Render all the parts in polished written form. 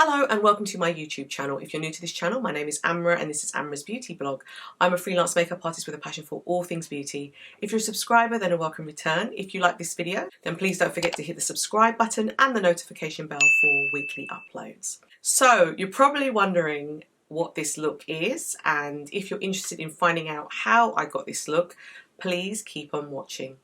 Hello and welcome to my YouTube channel. If you're new to this channel, my name is Amra and this is Amra's Beauty Blog. I'm a freelance makeup artist with a passion for all things beauty. If you're a subscriber, then a welcome return. If you like this video, then please don't forget to hit the subscribe button and the notification bell for weekly uploads. So you're probably wondering what this look is, and if you're interested in finding out how I got this look, please keep on watching.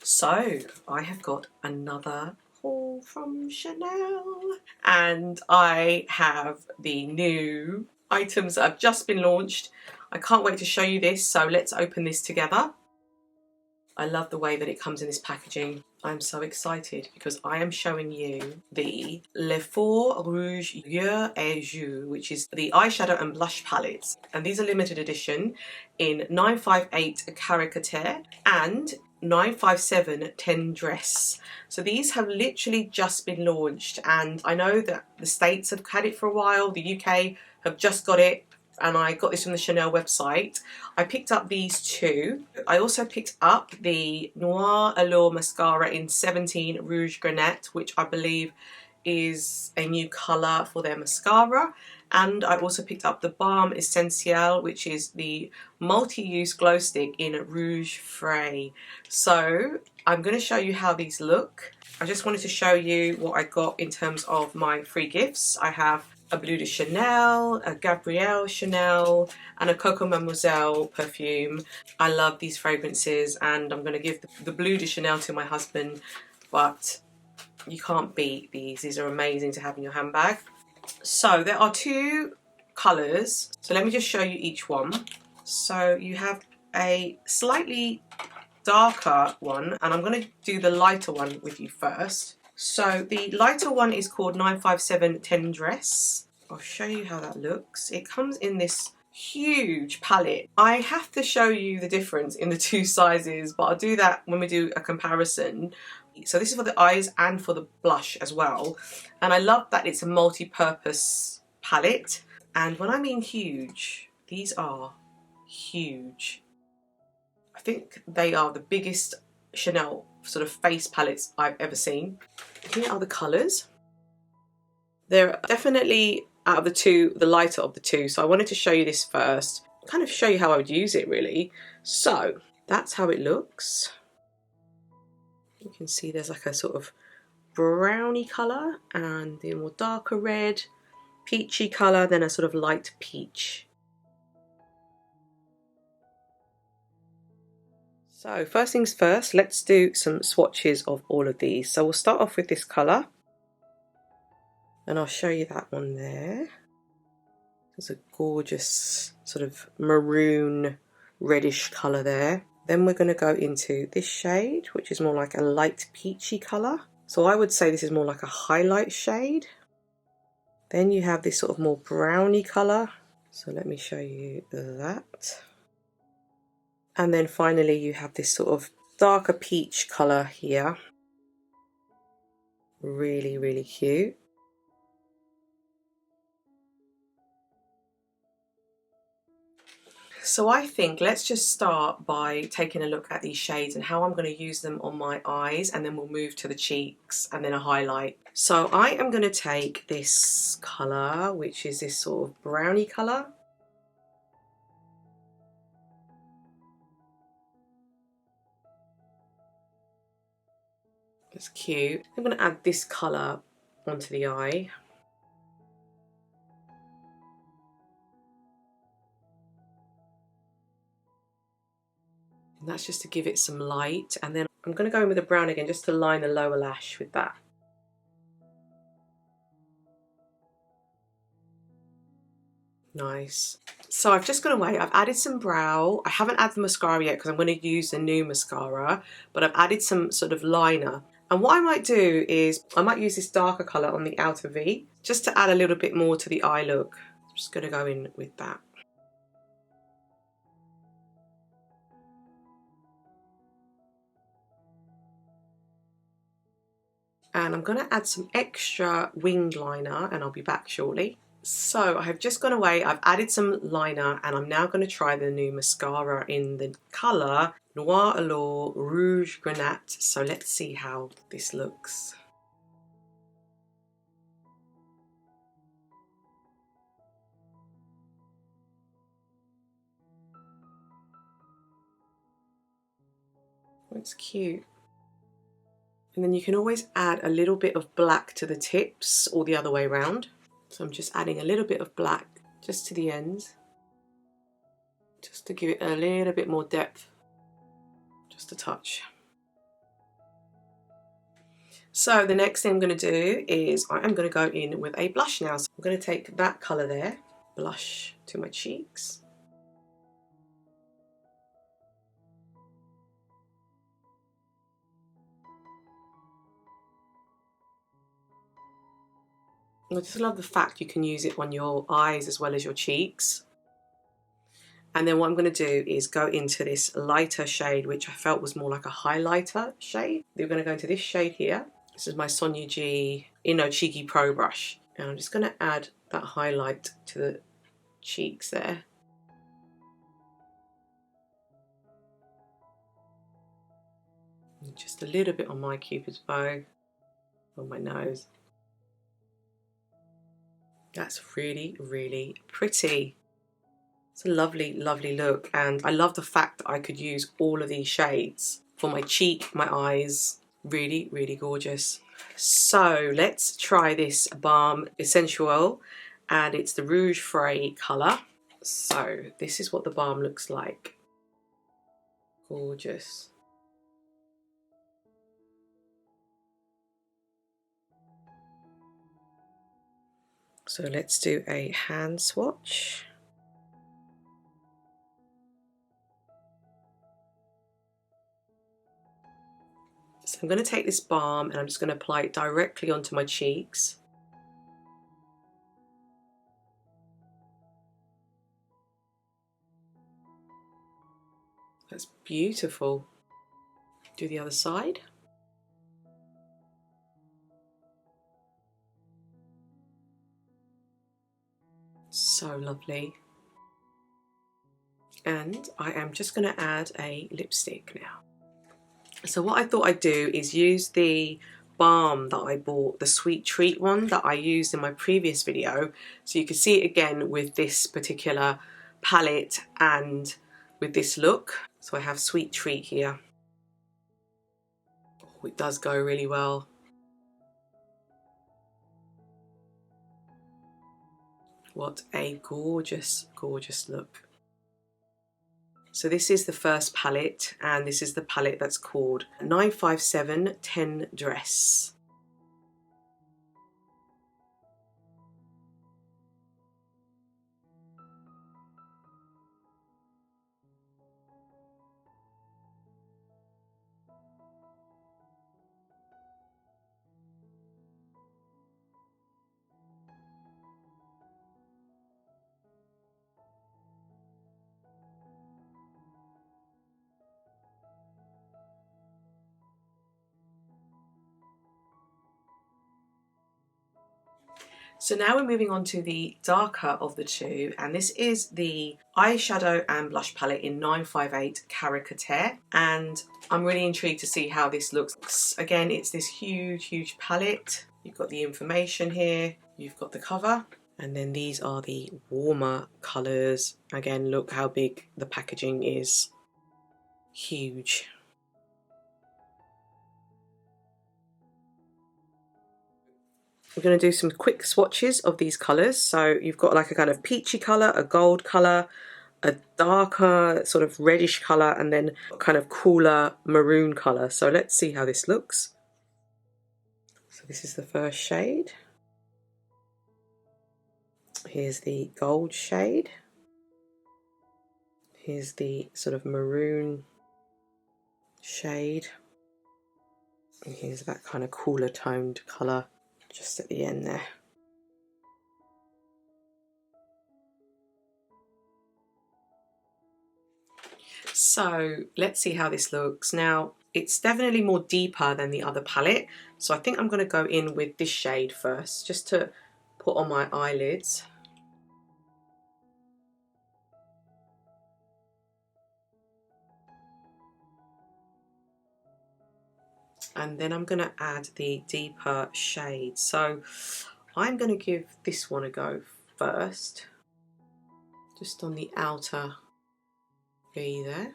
So I have got another haul from Chanel and I have the new items that have just been launched. I can't wait to show you this, so let's open this together. I love the way that it comes in this packaging. I'm so excited because I am showing you the Allure Rouge YEUX et JOUES, which is the eyeshadow and blush palettes, and these are limited edition in 958 CARACTERE and 957 TENDRESSE. So these have literally just been launched, and I know that the States have had it for a while, the UK have just got it, and I got this from the Chanel website. I picked up these two. I also picked up the Noir Allure Mascara in 17 Rouge Grenat, which I believe is a new colour for their mascara. And I also picked up the BAUME ESSENTIEL, which is the multi-use glow stick in Rouge Frais. So I'm going to show you how these look. I just wanted to show you what I got in terms of my free gifts. I have a Bleu de Chanel, a Gabrielle Chanel, and a Coco Mademoiselle perfume. I love these fragrances, and I'm going to give the Bleu de Chanel to my husband, but you can't beat these. These are amazing to have in your handbag. So there are two colours, so let me just show you each one. So you have a slightly darker one, and I'm going to do the lighter one with you first. So the lighter one is called 957 TENDRESSE. I'll show you how that looks. It comes in this huge palette. I have to show you the difference in the two sizes, but I'll do that when we do a comparison. So this is for the eyes and for the blush as well. And I love that it's a multi-purpose palette. And when I mean huge, these are huge. I think they are the biggest Chanel sort of face palettes I've ever seen. Here are the colours. They're definitely, out of the two, the lighter of the two. So I wanted to show you this first, kind of show you how I would use it really. So that's how it looks. You can see there's like a sort of browny colour and the more darker red, peachy colour, then a sort of light peach. So first things first, let's do some swatches of all of these. So we'll start off with this colour, and I'll show you that one there. There's a gorgeous sort of maroon reddish colour there. Then we're going to go into this shade, which is more like a light peachy colour. So I would say this is more like a highlight shade. Then you have this sort of more browny colour. So let me show you that. And then finally you have this sort of darker peach colour here. Really, really cute. So I think let's just start by taking a look at these shades and how I'm going to use them on my eyes, and then we'll move to the cheeks and then a highlight. So I am going to take this colour, which is this sort of browny colour. It's cute. I'm going to add this colour onto the eye. And that's just to give it some light. And then I'm going to go in with the brown again just to line the lower lash with that. Nice. So I've just gone away, I've added some brow. I haven't added the mascara yet because I'm going to use the new mascara, but I've added some sort of liner. And what I might do is I might use this darker colour on the outer V just to add a little bit more to the eye look. I'm just going to go in with that. And I'm going to add some extra winged liner, and I'll be back shortly. So I have just gone away, I've added some liner, and I'm now going to try the new mascara in the colour Noir Allure Rouge Grenat. So let's see how this looks. It's cute. And then you can always add a little bit of black to the tips or the other way around. So I'm just adding a little bit of black just to the ends, just to give it a little bit more depth, just a touch. So the next thing I'm going to do is I am going to go in with a blush now. So I'm going to take that colour there, blush to my cheeks. I just love the fact you can use it on your eyes as well as your cheeks. And then what I'm going to do is go into this lighter shade, which I felt was more like a highlighter shade. We're going to go into this shade here. This is my Sonia G Inno Cheeky Pro brush. And I'm just going to add that highlight to the cheeks there. And just a little bit on my Cupid's bow, on my nose. That's really, really pretty. It's a lovely, lovely look, and I love the fact that I could use all of these shades for my cheek, my eyes. Really, really gorgeous. So let's try this Balm Essential Oil, and it's the Rouge Frais colour. So this is what the balm looks like. Gorgeous. So let's do a hand swatch. So I'm going to take this balm and I'm just going to apply it directly onto my cheeks. That's beautiful. Do the other side. So lovely. And I am just going to add a lipstick now. So what I thought I'd do is use the balm that I bought, the Sweet Treat one that I used in my previous video, so you can see it again with this particular palette and with this look. So I have Sweet Treat here. Oh, it does go really well. What a gorgeous, gorgeous look. So this is the first palette, and this is the palette that's called 957 Tendresse. So now we're moving on to the darker of the two, and this is the eyeshadow and blush palette in 958 CARACTERE, and I'm really intrigued to see how this looks. Again, it's this huge, huge palette. You've got the information here, you've got the cover, and then these are the warmer colours. Again, look how big the packaging is. Huge. We're going to do some quick swatches of these colours. So you've got like a kind of peachy colour, a gold colour, a darker sort of reddish colour, and then a kind of cooler maroon colour. So let's see how this looks. So this is the first shade. Here's the gold shade. Here's the sort of maroon shade. And here's that kind of cooler toned colour just at the end there. So let's see how this looks. Now it's definitely more deeper than the other palette, so I think I'm going to go in with this shade first just to put on my eyelids. And then I'm going to add the deeper shade. So I'm going to give this one a go first, just on the outer V there.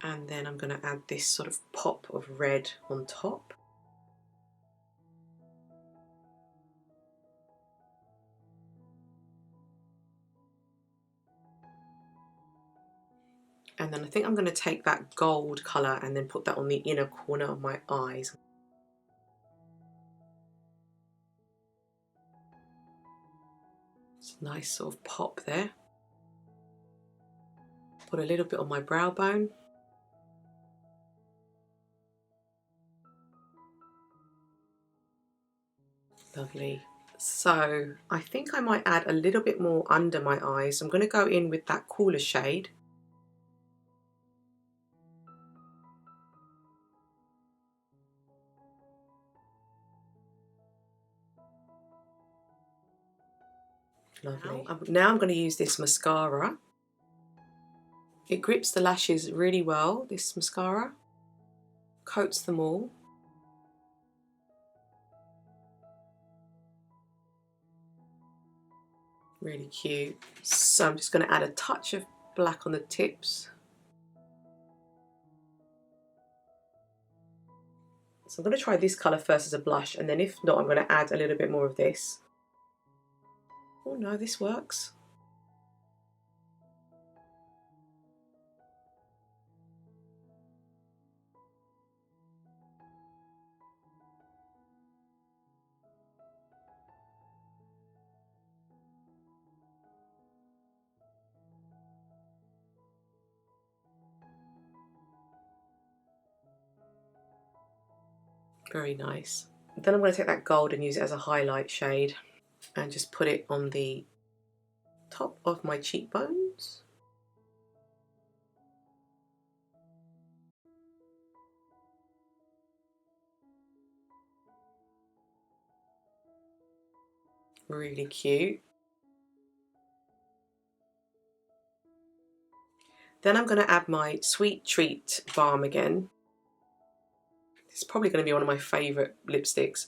And then I'm going to add this sort of pop of red on top. And then I think I'm going to take that gold colour and then put that on the inner corner of my eyes. It's a nice sort of pop there. Put a little bit on my brow bone. Lovely. So I think I might add a little bit more under my eyes. I'm going to go in with that cooler shade. Lovely. Now I'm going to use this mascara. It grips the lashes really well, this mascara. Coats them all. Really cute. So I'm just going to add a touch of black on the tips. So I'm going to try this colour first as a blush, and then if not, I'm going to add a little bit more of this. Oh no, this works. Very nice. Then I'm going to take that gold and use it as a highlight shade and just put it on the top of my cheekbones. Really cute. Then I'm going to add my Sweet Treat Balm again. It's probably going to be one of my favourite lipsticks.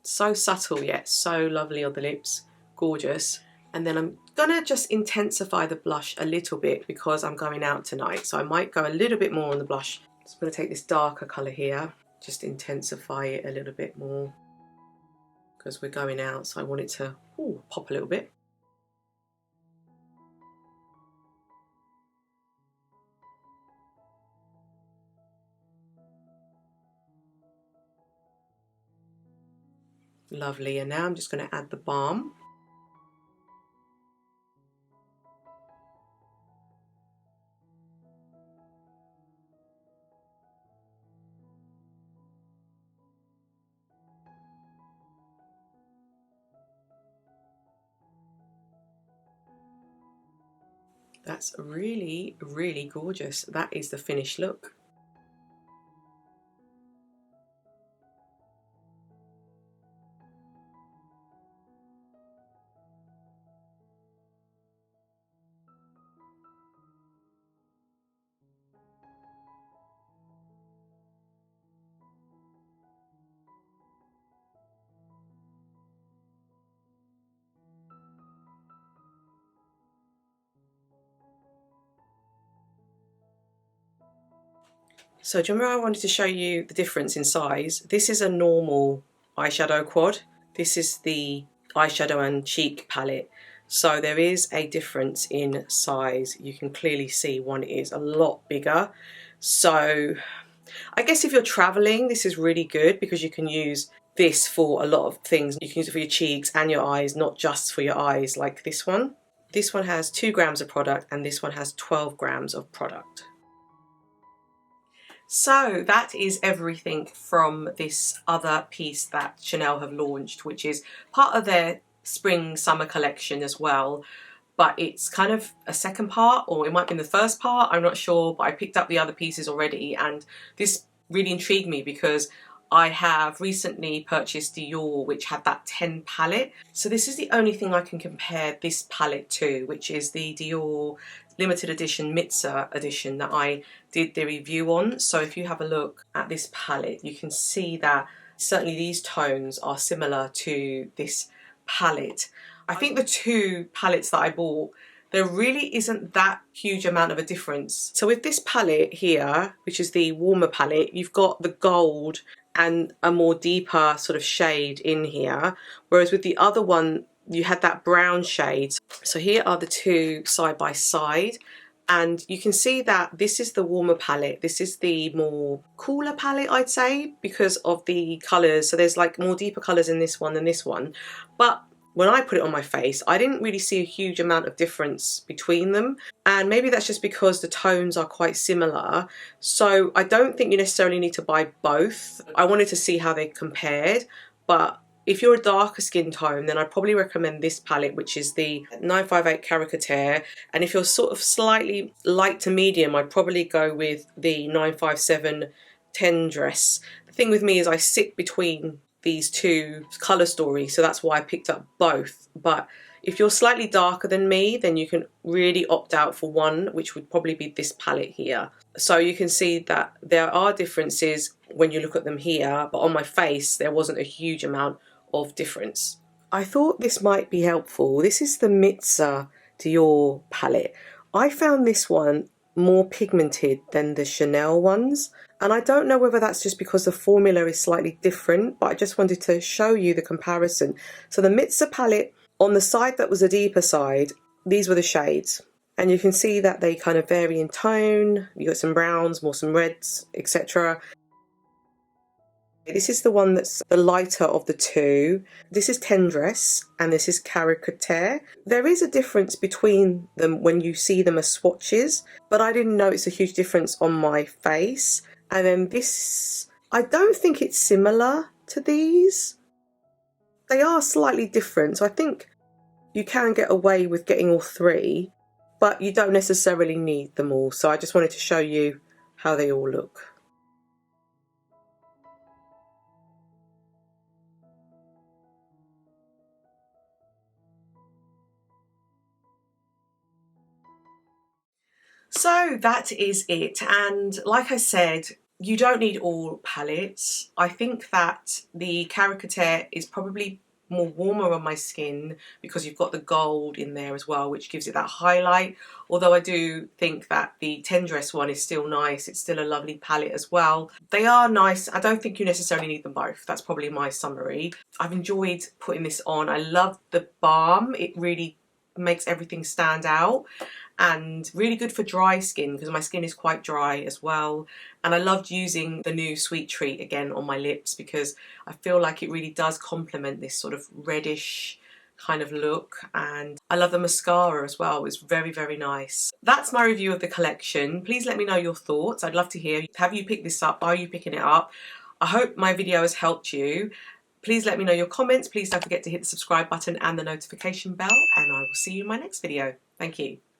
So subtle yet so lovely on the lips. Gorgeous. And then I'm going to just intensify the blush a little bit because I'm going out tonight. So I might go a little bit more on the blush. So I'm going to take this darker colour here. Just intensify it a little bit more because we're going out. So I want it to pop a little bit. Lovely, and now I'm just going to add the balm. That's really, really gorgeous. That is the finished look. So do you remember I wanted to show you the difference in size? This is a normal eyeshadow quad. This is the eyeshadow and cheek palette. So there is a difference in size. You can clearly see one is a lot bigger. So I guess if you're traveling, this is really good because you can use this for a lot of things. You can use it for your cheeks and your eyes, not just for your eyes like this one. This one has 2 grams of product and this one has 12 grams of product. So that is everything from this other piece that Chanel have launched, which is part of their spring summer collection as well, but it's kind of a second part, or it might be in the first part, I'm not sure, but I picked up the other pieces already and this really intrigued me because I have recently purchased DIOR, which had that 10 palette. So this is the only thing I can compare this palette to, which is the DIOR limited edition MITZAH edition that I did the review on. So if you have a look at this palette, you can see that certainly these tones are similar to this palette. I think the 2 palettes that I bought there really isn't that huge amount of a difference. So with this palette here, which is the warmer palette, you've got the gold and a more deeper sort of shade in here, whereas with the other one you had that brown shade. So here are the two side by side, and you can see that this is the warmer palette, this is the more cooler palette, I'd say, because of the colours. So there's like more deeper colours in this one than this one, but when I put it on my face, I didn't really see a huge amount of difference between them. And maybe that's just because the tones are quite similar. So I don't think you necessarily need to buy both. I wanted to see how they compared. But if you're a darker skin tone, then I'd probably recommend this palette, which is the 958 CARACTERE. And if you're sort of slightly light to medium, I'd probably go with the 957 TENDRESSE. The thing with me is I sit between these two colour stories, so that's why I picked up both. But if you're slightly darker than me, then you can really opt out for one, which would probably be this palette here. So you can see that there are differences when you look at them here, but on my face there wasn't a huge amount of difference. I thought this might be helpful. This is the MITZAH DIOR palette. I found this one more pigmented than the Chanel ones, and I don't know whether that's just because the formula is slightly different, but I just wanted to show you the comparison. So the MITZAH palette, on the side that was a deeper side, these were the shades, and you can see that they kind of vary in tone. You got some browns, more some reds, etc. This is the one that's the lighter of the two. This is TENDRESSE and this is CARACTERE. There is a difference between them when you see them as swatches, but I didn't notice a huge difference on my face. And then this, I don't think it's similar to these. They are slightly different, so I think you can get away with getting all three, but you don't necessarily need them all. So I just wanted to show you how they all look. So that is it, and like I said, you don't need all palettes. I think that the CARACTERE is probably more warmer on my skin because you've got the gold in there as well, which gives it that highlight. Although I do think that the TENDRESSE one is still nice. It's still a lovely palette as well. They are nice. I don't think you necessarily need them both. That's probably my summary. I've enjoyed putting this on. I love the balm. It really makes everything stand out, and really good for dry skin because my skin is quite dry as well. And I loved using the new Sweet Treat again on my lips because I feel like it really does complement this sort of reddish kind of look. And I love the mascara as well. It's very, very nice. That's my review of the collection. Please let me know your thoughts. I'd love to hear. Have you picked this up? Are you picking it up? I hope my video has helped you. Please let me know your comments. Please don't forget to hit the subscribe button and the notification bell, and I will see you in my next video. Thank you.